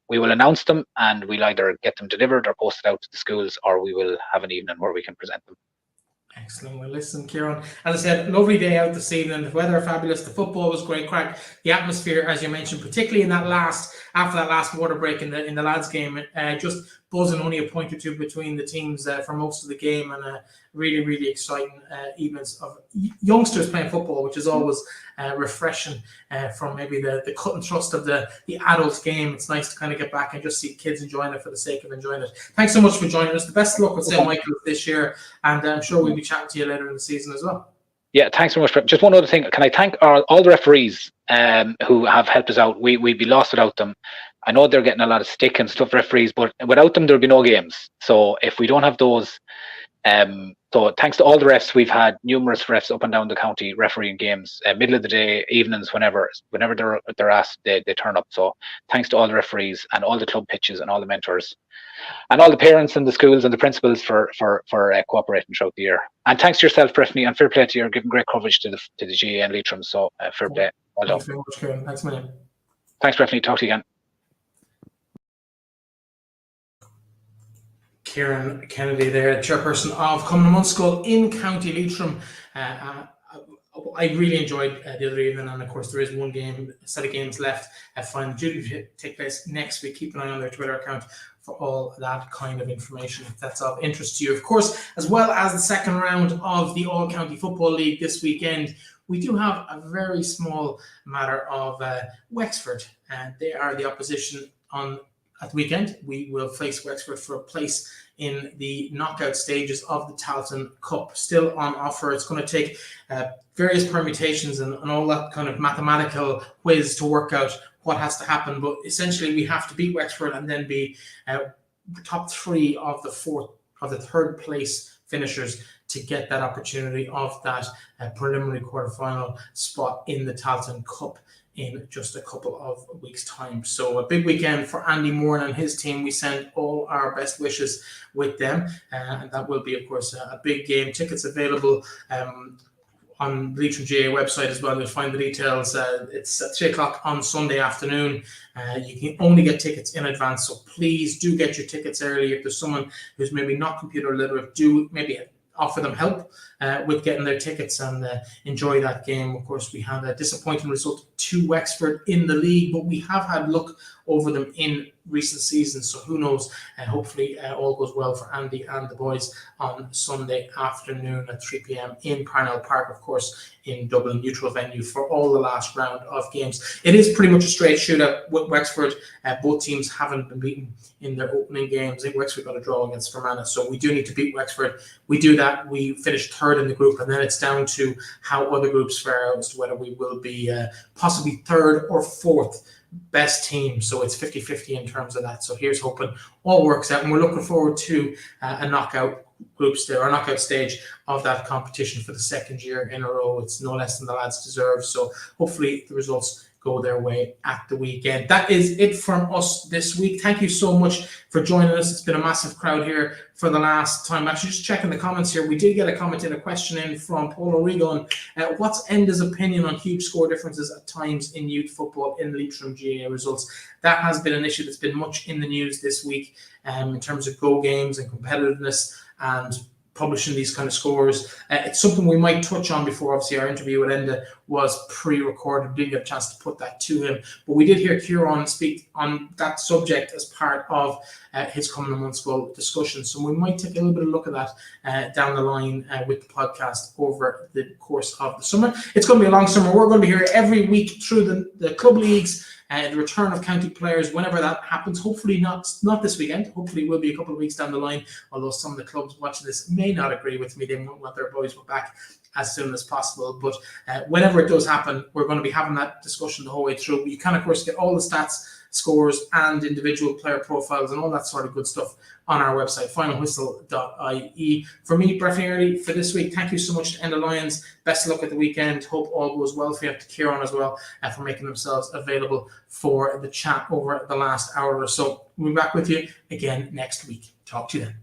we will announce them, and we'll either get them delivered or posted out to the schools, or we will have an evening where we can present them. Excellent. Well, listen, Ciaran, as I said, lovely day out this evening. The weather fabulous. The football was great crack. The atmosphere, as you mentioned, particularly in after that last water break in the lads' game, just buzzing, only a point or two between the teams for most of the game, and really, really exciting evenings of youngsters playing football, which is always refreshing from maybe the cut and thrust of the adult game. It's nice to kind of get back and just see kids enjoying it for the sake of enjoying it. Thanks so much for joining us. The best of luck with St. Michael's this year, and I'm sure we'll be chatting to you later in the season as well. Yeah, thanks very much. Just one other thing. Can I thank all the referees who have helped us out? We'd be lost without them. I know they're getting a lot of stick and stuff, referees, but without them, there'll be no games. So if we don't have those, so thanks to all the refs. We've had numerous refs up and down the county refereeing games, middle of the day, evenings, whenever they're asked, they turn up. So thanks to all the referees and all the club pitches and all the mentors and all the parents and the schools and the principals for cooperating throughout the year. And thanks to yourself, Brittany, and fair play to you. You're giving great coverage to the GAA and Leitrim. So fair play. Well done. Thanks very much, Ciaran. Thanks, man. Thanks, Brittany. Talk to you again. Ciaran Kennedy there, chairperson of Cumann mBunscoil in County Leitrim. I really enjoyed the other evening, and of course there is one set of games left final due to take place next week. Keep an eye on their Twitter account for all that kind of information if that's of interest to you. Of course, as well as the second round of the All-County Football League this weekend, we do have a very small matter of Wexford, and they are the opposition at the weekend. We will face Wexford for a place in the knockout stages of the Tailteann Cup. Still on offer. It's going to take various permutations and all that kind of mathematical whiz to work out what has to happen. But essentially, we have to beat Wexford and then be the top three of the third place finishers to get that opportunity of that preliminary quarterfinal spot in the Tailteann Cup in just a couple of weeks' time. So a big weekend for Andy Moore and his team. We send all our best wishes with them, and that will be, of course, a big game. Tickets available on the Leitrim GAA website as well. You'll find the details. It's at 3 o'clock on Sunday afternoon. You can only get tickets in advance, so please do get your tickets early. If there's someone who's maybe not computer literate, do maybe offer them help with getting their tickets and enjoy that game. Of course, we had a disappointing result to Wexford in the league, but we have had luck over them in recent seasons, so who knows. Hopefully all goes well for Andy and the boys on Sunday afternoon at 3 p.m. in Parnell Park, of course, in Dublin, neutral venue for all the last round of games. It is pretty much a straight shootout with Wexford. Both teams haven't been beaten in their opening games. I think Wexford got a draw against Fermanagh, so we do need to beat Wexford. We do that, we finish third in the group, and then it's down to how other groups fare as to whether we will be possibly third or fourth best team. So it's 50-50 in terms of that. So here's hoping all works out, and we're looking forward to a knockout stage of that competition for the second year in a row. It's no less than the lads deserve. So hopefully the results go their way at the weekend. That is it from us this week. Thank you so much for joining us. It's been a massive crowd here for the last time. Actually, just checking the comments here. We did get a question in from Paul O'Regan. What's Enda's opinion on huge score differences at times in youth football in Leitrim GAA results? That has been an issue that's been much in the news this week in terms of go games and competitiveness and publishing these kind of scores. It's something we might touch on before. Obviously, our interview with Enda was pre-recorded. Didn't get a chance to put that to him. But we did hear Ciaran speak on that subject as part of his Cumann mBunscoil discussion. So we might take a little bit of a look at that down the line with the podcast over the course of the summer. It's going to be a long summer. We're going to be here every week through the club leagues, the return of county players, whenever that happens. Hopefully not this weekend. Hopefully it will be a couple of weeks down the line, although some of the clubs watching this may not agree with me. They want their boys back as soon as possible. But whenever it does happen, we're going to be having that discussion the whole way through. You can, of course, get all the stats, scores, and individual player profiles and all that sort of good stuff on our website, finalwhistle.ie. For me, Brett Early, for this week, thank you so much to Enda Lyons. Best of luck at the weekend. Hope all goes well for you. To Ciaran as well for making themselves available for the chat over the last hour or so. We'll be back with you again next week. Talk to you then.